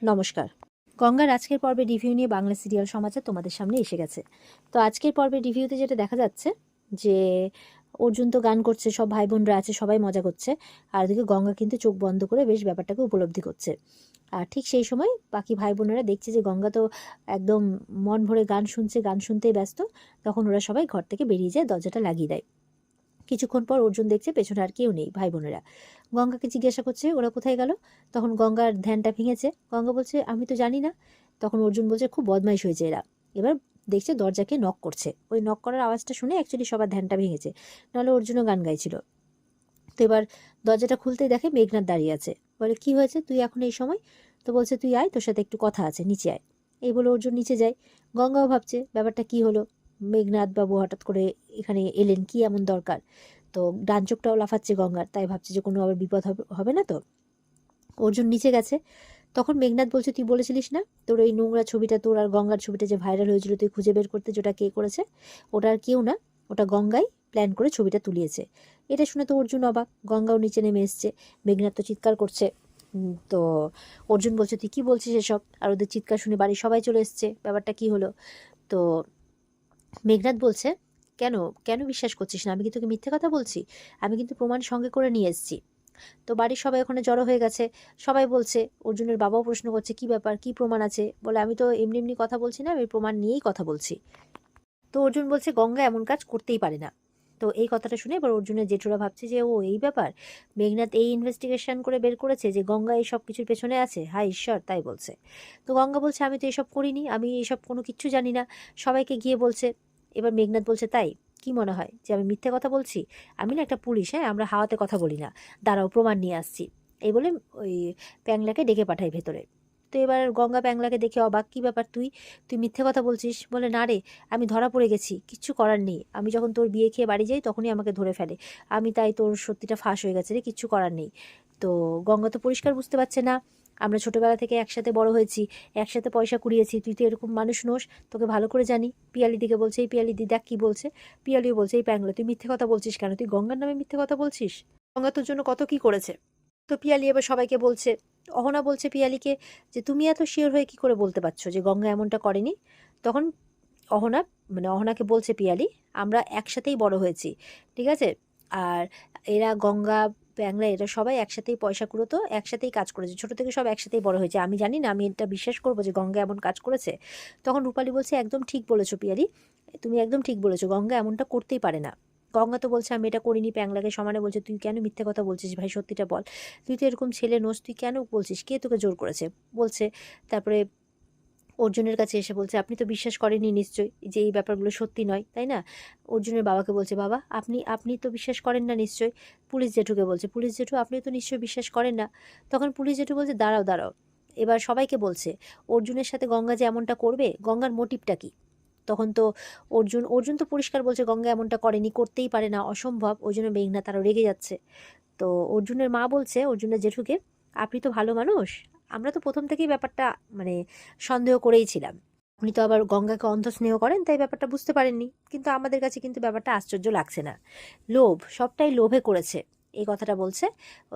নমস্কার। গঙ্গার আজকের পর্বে রিভিউ নিয়ে বাংলা সিরিয়াল সমাচার তোমাদের সামনে এসে গেছে। তো আজকের পর্বের রিভিউতে যেটা দেখা যাচ্ছে যে অর্জুন তো গান করছে, সব ভাই বোনরা আছে, সবাই মজা করছে, আর ওদিকে গঙ্গা কিন্তু চোখ বন্ধ করে বেশ ব্যাপারটাকে উপলব্ধি করছে। আর ঠিক সেই সময় বাকি ভাই বোনেরা দেখছে যে গঙ্গা তো একদম মন ভরে গান শুনছে, গান শুনতেই ব্যস্ত। তখন ওরা সবাই ঘর থেকে বেরিয়ে যায়, দরজাটা লাগিয়ে দেয়। কিছুক্ষণ পর অর্জুন দেখছে পেছনে আর কেউ নেই, ভাই বোনেরা। গঙ্গাকে জিজ্ঞাসা করছে ওরা কোথায় গেল। তখন গঙ্গার ধ্যানটা ভেঙেছে। গঙ্গা বলছে আমি তো জানি না। তখন অর্জুন বলছে খুব বদমাইশ হয়েছে এরা। এবার দেখছে দরজাকে নক করছে, ওই নক করার আওয়াজটা শুনে অ্যাকচুয়ালি সবার ধ্যানটা ভেঙেছে, নাহলে অর্জুনও গান গাইছিল। তো এবার দরজাটা খুলতেই দেখে মেঘনাথ দাঁড়িয়ে আছে। বলে কি হয়েছে তুই এখন এই সময়? তো বলছে তুই আয়, তোর সাথে একটু কথা আছে, নিচে আয়। এই বলে অর্জুন নিচে যায়। গঙ্গাও ভাবছে ব্যাপারটা কি হলো, মেঘনাথ বাবু হঠাৎ করে এখানে এলেন, কি এমন দরকার। তো ডান চোখটাও লাফাচ্ছে গঙ্গার, তাই ভাবছে যে কোনো আবার বিপদ হবে হবে না তো। অর্জুন নিচে গেছে। তখন মেঘনাথ বলছে তুই বলেছিলিস না তোর ওই নোংরা ছবিটা, তোর আর গঙ্গার ছবিটা যে ভাইরাল হয়েছিল, তুই খুঁজে বের করতে যেটা কে করেছে। ওটা আর কেউ না, ওটা গঙ্গাই প্ল্যান করে ছবিটা তুলিয়েছে। এটা শুনে তো অর্জুন অবাক, গঙ্গাও নিচে নেমে এসছে, মেঘনাথ তো চিৎকার করছে। তো অর্জুন বলছে তুই কি বলছিস এসব, আর ওদের চিৎকার শুনে বাড়ির সবাই চলে এসছে, ব্যাপারটা কি হলো। তো মেঘনাথ বলছে কেন কেন বিশ্বাস করছিস না, আমি কি তোকে মিথ্যে কথা বলছি? আমি কিন্তু প্রমাণ সঙ্গে করে নিয়ে এসেছি। তো বাড়ির সবাই ওখানে জড়ো হয়ে গেছে। সবাই বলছে, অর্জুনের বাবাও প্রশ্ন করছে কি ব্যাপার, কি প্রমাণ আছে। বলে আমি তো এমনি এমনি কথা বলছি না, আমি প্রমাণ নিয়েই কথা বলছি। তো অর্জুন বলছে গঙ্গা এমন কাজ করতেই পারে না। তো এই কথাটা শুনে এবার অর্জুনের জেঠুরা ভাবছে যে ও এই ব্যাপার, মেঘনাথ এই ইনভেস্টিগেশন করে বের করেছে যে গঙ্গা এই সব কিছুর পেছনে আছে, হায় ঈশ্বর, তাই বলছে। তো গঙ্গা বলছে আমি তো এসব করিনি, আমি এসব কোনো কিচ্ছু জানি না, সবাইকে গিয়ে বলছে। এবার মেঘনাথ বলছে তাই কি মনে হয় যে আমি মিথ্যে কথা বলছি? আমি না একটা পুলিশ, হ্যাঁ, আমরা হাওয়াতে কথা বলি না, দাঁড়াও প্রমাণ নিয়ে আসছি। এই বলে ওই প্যাংলাকে ডেকে পাঠায় ভেতরে। তো এবার গঙ্গা প্যাংলাকে দেখে অবাক, কি ব্যাপার তুই তুই মিথ্যে কথা বলছিস? বলে না রে, আমি ধরা পড়ে গেছি, কিচ্ছু করার নেই, আমি যখন তোর বিয়ে খেয়ে বাড়ি যাই তখনই আমাকে ধরে ফেলে, আমি তাই তোর সত্যিটা ফাঁস হয়ে গেছে রে, কিচ্ছু করার নেই। তো গঙ্গা তো পরিষ্কার বুঝতে পারছে না, আমরা ছোটবেলা থেকে একসাথে বড় হয়েছি, একসাথে পয়সা কুড়িয়েছি, তুই তো এরকম মানুষ নোস, তোকে ভালো করে জানি। পিয়ালি দিকে বলছে, এই পিয়ালি দি দেখ কি বলছে। পিয়ালিও বলছে এই প্যাংলা তুই মিথ্যে কথা বলছিস কেন, তুই গঙ্গার নামে মিথ্যে কথা বলছিস, গঙ্গা তোর জন্য কত কি করেছে। তো পিয়ালি এবার সবাইকে বলছে। অহনা বলছে পিয়ালিকে যে তুমি এত শিওর হয়ে কি করে বলতে পারছো যে গঙ্গা এমনটা করেনি। তখন অহনা, মানে অহনাকে বলছে পিয়ালি, আমরা একসাথেই বড় হয়েছি, ঠিক আছে, আর এরা গঙ্গা প্যাংলা এরা সবাই একসাথেই পয়সা কুড়োতো, একসাথেই কাজ করেছে, ছোট থেকে সব একসাথেই বড় হয়েছে, আমি জানি না আমি এটা বিশ্বাস করবো যে গঙ্গা এমন কাজ করেছে। তখন রূপালী বলছে একদম ঠিক বলেছো পিয়ালি, তুমি একদম ঠিক বলেছো, গঙ্গা এমনটা করতেই পারে না। গঙ্গা তো বলছে আমি এটা করিনি, প্যাংলাকে সমানে বলছে তুই কেন মিথ্যে কথা বলছিস ভাই, সত্যিটা বল, তুই তো এরকম ছেলে নোস, তুই কেন বলছিস, কে তোকে জোর করেছে বলছে। তারপরে অর্জুনের কাছে এসে বলছে আপনি তো বিশ্বাস করেননি নিশ্চয়ই যে এই ব্যাপারগুলো সত্যি নয়, তাই না? অর্জুনের বাবাকে বলছে বাবা আপনি আপনি তো বিশ্বাস করেন না নিশ্চয়ই। পুলিশ জেঠুকে বলছে পুলিশ জেঠু আপনি তো নিশ্চয়ই বিশ্বাস করেন না। তখন পুলিশ জেঠু বলছে দাঁড়াও দাঁড়াও, এবার সবাইকে বলছে অর্জুনের সাথে গঙ্গা যে এমনটা করবে, গঙ্গার মোটিভটা কি। তখন তো অর্জুন অর্জুন তো পরিষ্কার বলছে গঙ্গা এমনটা করেনি, করতেই পারে না, অসম্ভব। ওই জন্য মেঘনা তারা রেগে যাচ্ছে। তো অর্জুনের মা বলছে অর্জুনের জেঠুকে আপনি তো ভালো মানুষ, আমরা তো প্রথম থেকেই ব্যাপারটা মানে সন্দেহ করেই ছিলাম, আপনি তো আবার গঙ্গাকে অন্ধ স্নেহ করেন তাই ব্যাপারটা বুঝতে পারেননি, কিন্তু আমাদের কাছে কিন্তু ব্যাপারটা আশ্চর্য লাগছে না, লোভ, সবটাই লোভে করেছে। এই কথাটা বলছে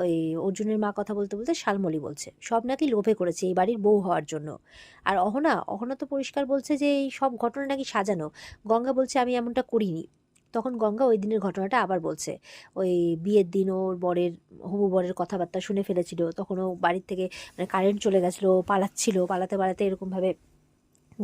ওই অর্জুনের মা, কথা বলতে বলতে শালমলি বলছে সব নাকি লোভে করেছে এই বাড়ির বউ হওয়ার জন্য। আর অহনা অহনা তো পরিষ্কার বলছে যে এই সব ঘটনা নাকি সাজানো। গঙ্গা বলছে আমি এমনটা করিনি। তখন গঙ্গা ওই দিনের ঘটনাটা আবার বলছে, ওই বিয়ের দিন ওর বরের, হবু বরের কথাবার্তা শুনে ফেলেছিল, তখন ও বাড়ির থেকে মানে কারেন্ট চলে গেছিলো, পালাচ্ছিল, পালাতে পালাতে এরকমভাবে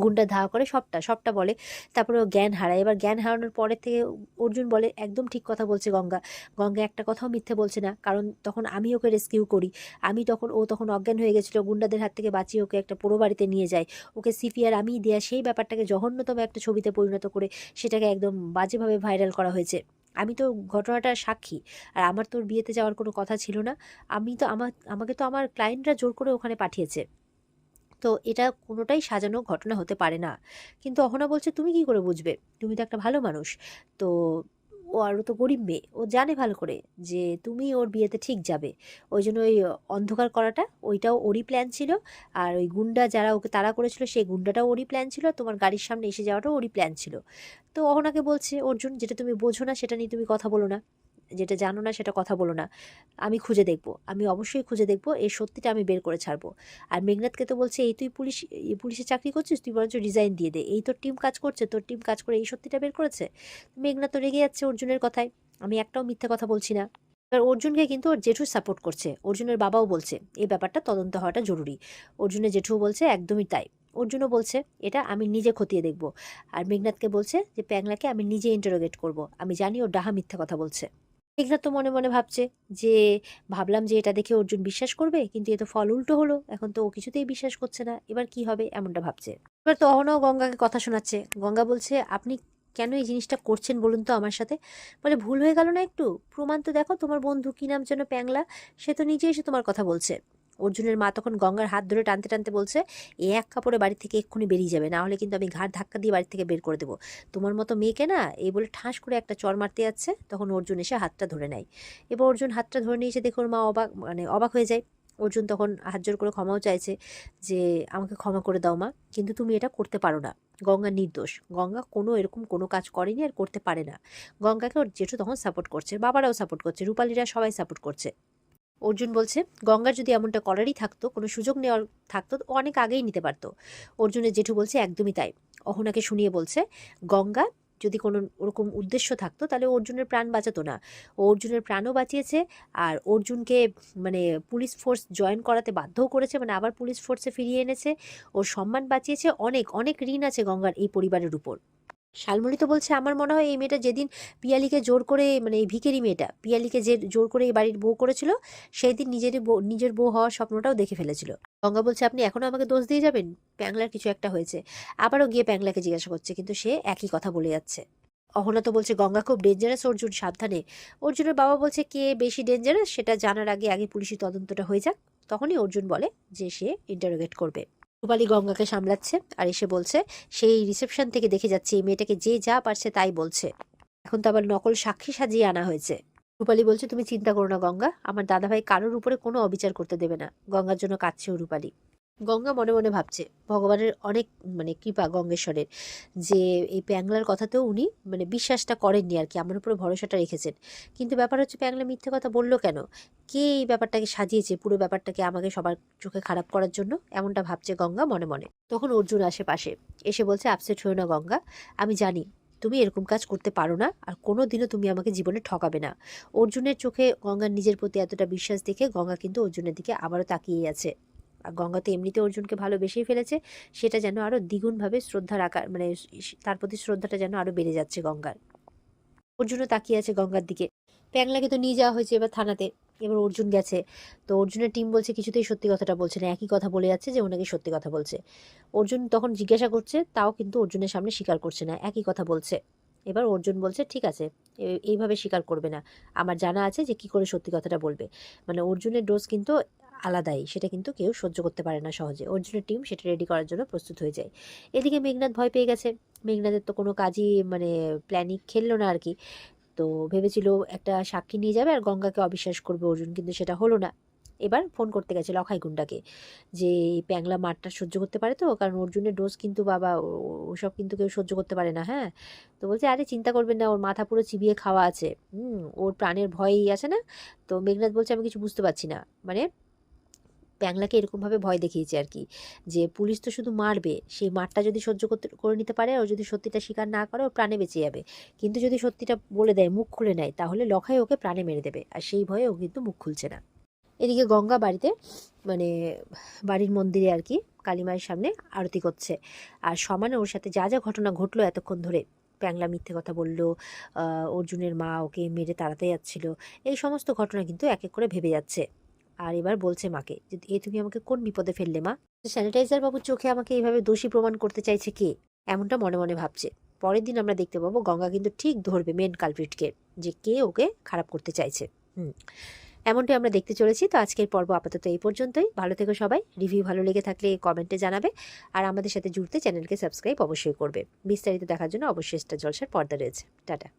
গুন্ডা ধাওয়া করে, সবটা সবটা বলে। তারপরে ও জ্ঞান হারায়, এবার জ্ঞান হারানোর পরের থেকে অর্জুন বলে একদম ঠিক কথা বলছে গঙ্গা, গঙ্গা একটা কথাও মিথ্যে বলছে না, কারণ তখন আমি ওকে রেস্কিউ করি, আমি তখন ও তখন অজ্ঞান হয়ে গেছিলো, গুন্ডাদের হাত থেকে বাঁচিয়ে ওকে একটা পোড়ো বাড়িতে নিয়ে যায়, ওকে সিপিআর আমিই দেয়া, সেই ব্যাপারটাকে জঘন্যতম একটা ছবিতে পরিণত করে সেটাকে একদম বাজেভাবে ভাইরাল করা হয়েছে। আমি তো ঘটনাটার সাক্ষী, আর আমার তোর বিয়েতে যাওয়ার কোনো কথা ছিল না, আমি তো আমাকে তো আমার ক্লায়েন্টরা জোর করে ওখানে পাঠিয়েছে, তো এটা কোনোটাই সাজানো ঘটনা হতে পারে না। কিন্তু অহনা বলছে তুমি কি করে বুঝবে, তুমি তো একটা ভালো মানুষ। তো ও আরও তো গরিব মেয়ে, ও জানে ভালো করে যে তুমি ওর বিয়েতে ঠিক যাবে, ওই জন্য ওই অন্ধকার করাটা ওইটাও ওরই প্ল্যান ছিল, আর ওই গুন্ডা যারা ওকে তাড়া করেছিল সেই গুন্ডাটাও ওরই প্ল্যান ছিল, তোমার গাড়ির সামনে এসে যাওয়াটাও ওরই প্ল্যান ছিল। তো অহনাকে বলছে অর্জুন যেটা তুমি বোঝো না সেটা নিয়ে তুমি কথা বলো না। যেটা জানো না সেটা কথা বলো না, আমি খুঁজে দেখবো, আমি অবশ্যই খুঁজে দেখবো, এই সত্যিটা আমি বের করে ছাড়বো। আর মেঘনাথকে তো বলছে এই তুই পুলিশে চাকরি করছিস, তুই বরঞ্চ রিজাইন দিয়ে দে, এই তোর টিম কাজ করছে, তোর টিম কাজ করে এই সত্যিটা বের করেছে। মেঘনাথ তো রেগে যাচ্ছে অর্জুনের কথায়, আমি একটাও মিথ্যে কথা বলছি না। এবার অর্জুনকে কিন্তু ওর জেঠু সাপোর্ট করছে, অর্জুনের বাবাও বলছে এই ব্যাপারটা তদন্ত হওয়াটা জরুরি। অর্জুনের জেঠুও বলছে একদমই তাই। অর্জুনও বলছে এটা আমি নিজে খতিয়ে দেখব। আর মেঘনাথকে বলছে যে প্যাংলাকে আমি নিজে ইন্টারোগেট করব, আমি জানি ও ডাহা মিথ্যা কথা বলছে। মেঘনাথ তো মনে মনে ভাবছে যে ভাবলাম যে এটা দেখে অর্জুন বিশ্বাস করবে, কিন্তু এ তো ফল উল্টো হলো, এখন তো ও কিছুতেই বিশ্বাস করছে না, এবার কি হবে এমনটা ভাবছে। এবার তো অহনাও গঙ্গাকে কথা শোনাচ্ছে। গঙ্গা বলছে আপনি কেন এই জিনিসটা করছেন বলুন তো আমার সাথে? বলে ভুল হয়ে গেল না একটু, প্রমাণ তো দেখো, তোমার বন্ধু কি নাম যেন প্যাংলা, সে তো নিজে এসে তোমার কথা বলছে। অর্জুনের মা তখন গঙ্গার হাত ধরে টানতে টানতে বলছে এ এক কাপড়ে বাড়ি থেকে এক্ষুনি বেরিয়ে যাবে, না হলে কিন্তু আমি ঘাড় ধাক্কা দিয়ে বাড়ি থেকে বের করে দেবো, তোমার মতো মেয়েকে না, এই বলে ঠাস করে একটা চড় মারতে যাচ্ছে, তখন অর্জুন এসে হাতটা ধরে নেয়। এবার অর্জুন হাতটা ধরে নিয়ে এসে দেখে ওর মা অবাক হয়ে যায়। অর্জুন তখন হাত জোর করে ক্ষমাও চাইছে যে আমাকে ক্ষমা করে দাও মা, কিন্তু তুমি এটা করতে পারো না, গঙ্গা নির্দোষ, গঙ্গা কোনো এরকম কোনো কাজ করেনি আর করতে পারে না। গঙ্গাকে ওর জেঠু তখন সাপোর্ট করছে, বাবারাও সাপোর্ট করছে, রূপালীরা সবাই সাপোর্ট করছে। অর্জুন বলছে গঙ্গার যদি এমনটা করারই থাকতো, কোনো সুযোগ নেওয়ার থাকতো, ও অনেক আগেই নিতে পারতো। অর্জুনের জেঠু বলছে একদমই তাই। অহনাকে শুনিয়ে বলছে গঙ্গা যদি কোনো ওরকম উদ্দেশ্য থাকতো তাহলে অর্জুনের প্রাণ বাঁচাতো না, ও অর্জুনের প্রাণও বাঁচিয়েছে, আর অর্জুনকে মানে পুলিশ ফোর্স জয়েন করাতে বাধ্যও করেছে, মানে আবার পুলিশ ফোর্সে ফিরিয়ে এনেছে, ওর সম্মান বাঁচিয়েছে, অনেক অনেক ঋণ আছে গঙ্গার এই পরিবারের উপর। শালমণি তো বলছে আমার মনে হয় এই মেয়েটা যেদিন পিয়ালিকে জোর করে, মানে এই ভিখারি মেয়েটা পিয়ালিকে যে জোর করে এই বাড়ির বউ করেছিল, সেই দিন নিজের বউ হওয়ার স্বপ্নটাও দেখে ফেলেছিল। গঙ্গা বলছে আপনি এখনো আমাকে দোষ দিয়ে যাবেন, প্যাংলার কিছু একটা হয়েছে। আবারও গিয়ে প্যাংলাকে জিজ্ঞাসা করছে, কিন্তু সে একই কথা বলে যাচ্ছে। অহনা তো বলছে গঙ্গা খুব ডেঞ্জারাস, অর্জুন সাবধানে। অর্জুনের বাবা বলছে কে বেশি ডেঞ্জারাস সেটা জানার আগে আগে পুলিশি তদন্তটা হয়ে যাক, তখনই অর্জুন বলে যে সে ইন্টারোগেট করবে। রূপালী গঙ্গাকে সামলাচ্ছে আর এসে বলছে সেই রিসেপশন থেকে দেখে যাচ্ছে এই মেয়েটাকে যে যা পারছে তাই বলছে, এখন তো আবার নকল সাক্ষী সাজিয়ে আনা হয়েছে। রূপালী বলছে তুমি চিন্তা করো না গঙ্গা, আমার দাদাভাই কারোর উপরে কোনো অবিচার করতে দেবে না। গঙ্গার জন্য কাঁদছেও রূপালী। গঙ্গা মনে মনে ভাবছে ভগবানের অনেক মানে কৃপা গঙ্গেশ্বরের, যে এই প্যাংলার কথাতেও উনি মানে বিশ্বাসটা করেননি আর কি, আমার উপরে ভরসাটা রেখেছেন। কিন্তু ব্যাপার হচ্ছে প্যাংলা মিথ্যে কথা বললো কেন, কে এই ব্যাপারটাকে সাজিয়েছে, পুরো ব্যাপারটাকে আমাকে সবার চোখে খারাপ করার জন্য, এমনটা ভাবছে গঙ্গা মনে মনে। তখন অর্জুন আসে পাশে, এসে বলছে আপসেট হয়েও না গঙ্গা, আমি জানি তুমি এরকম কাজ করতে পারো না, আর কোনো দিনও তুমি আমাকে জীবনে ঠকাবে না। অর্জুনের চোখে গঙ্গার নিজের প্রতি এতটা বিশ্বাস দেখে গঙ্গা কিন্তু অর্জুনের দিকে আবারও তাকিয়ে আছে। আর গঙ্গা তো এমনিতে অর্জুনকে ভালোবেসেই ফেলেছে, সেটা যেন আরো দ্বিগুণভাবে শ্রদ্ধার আকার মানে তার প্রতি শ্রদ্ধাটা যেন আরো বেড়ে যাচ্ছে গঙ্গার। অর্জুনও তাকিয়ে আছে গঙ্গার দিকে। প্যাংলাকে তো নিয়ে যাওয়া হয়েছে এবার থানাতে, এবার অর্জুন গেছে। তো অর্জুনের টিম বলছে কিছুতেই সত্যি কথাটা বলছে না, একই কথা বলে যাচ্ছে যে ওনাকে সত্যি কথা বলছে। অর্জুন তখন জিজ্ঞাসা করছে, তাও কিন্তু অর্জুনের সামনে স্বীকার করছে না, একই কথা বলছে। এবার অর্জুন বলছে ঠিক আছে, এইভাবে স্বীকার করবে না, আমার জানা আছে যে কি করে সত্যি কথাটা বলবে। মানে অর্জুনের ডোজ কিন্তু আলাদাই, সেটা কিন্তু কেউ সহ্য করতে পারে না সহজে। অর্জুনের টিম সেটা রেডি করার জন্য প্রস্তুত হয়ে যায়। এদিকে মেঘনাথ ভয় পেয়ে গেছে। মেঘনাথের তো কোনো কাজই মানে প্ল্যানিং খেললো না আর কি। তো ভেবেছিল একটা সাক্ষী নিয়ে যাবে আর গঙ্গাকে অবিশ্বাস করবে অর্জুন, কিন্তু সেটা হলো না। এবার ফোন করতে গেছে লখাই গুন্ডাকে, যে এই প্যাংলা মারটা সহ্য করতে পারে তো, কারণ অর্জুনের ডোজ কিন্তু বাবা ওসব কিন্তু কেউ সহ্য করতে পারে না। হ্যাঁ, তো বলছে আরে চিন্তা করবেন না, ওর মাথা পুরো চিবিয়ে খাওয়া আছে, ওর প্রাণের ভয়ই আছে না। তো মেঘনাথ বলছে আমি কিছু বুঝতে পারছি না, মানে প্যাংলাকে এরকমভাবে ভয় দেখিয়েছে আর কি, যে পুলিশ তো শুধু মারবে, সেই মারটা যদি সহ্য করে নিতে পারে, ও যদি সত্যিটা স্বীকার না করে ও প্রাণে বেঁচে যাবে, কিন্তু যদি সত্যিটা বলে দেয়, মুখ খুলে নেয়, তাহলে লখাই ওকে প্রাণে মেরে দেবে, আর সেই ভয়ে ও কিন্তু মুখ খুলছে না। এদিকে গঙ্গা বাড়িতে মানে বাড়ির মন্দিরে আর কি কালীমায়ের সামনে আরতি করছে, আর সমানে ওর সাথে যা যা ঘটনা ঘটলো এতক্ষণ ধরে, প্যাংলা মিথ্যে কথা বললো, অর্জুনের মা ওকে মেরে তাড়াতে যাচ্ছিল, এই সমস্ত ঘটনা কিন্তু এক এক করে ভেবে যাচ্ছে। আর এবার বলছে মাকে যে এ তুমি আমাকে কোন বিপদে ফেললে মা, স্যানিটাইজার বাবুর চোখে আমাকে এইভাবে দোষী প্রমাণ করতে চাইছে কে, এমনটা মনে মনে ভাবছে। পরের দিন আমরা দেখতে পাবো গঙ্গা কিন্তু ঠিক ধরবে মেন কালপ্রিটকে, যে কে ওকে খারাপ করতে চাইছে। এমনটাই আমরা দেখতে চলেছি। তো আজকের পর্ব আপাতত এই পর্যন্তই। ভালো থেকো সবাই। রিভিউ ভালো লেগে থাকলে কমেন্টে জানাবে, আর আমাদের সাথে জুড়তে চ্যানেলকে সাবস্ক্রাইব অবশ্যই করবে। বিস্তারিত দেখার জন্য অবশ্যই স্টার জলসার পর্দা রয়েছে। টাটা।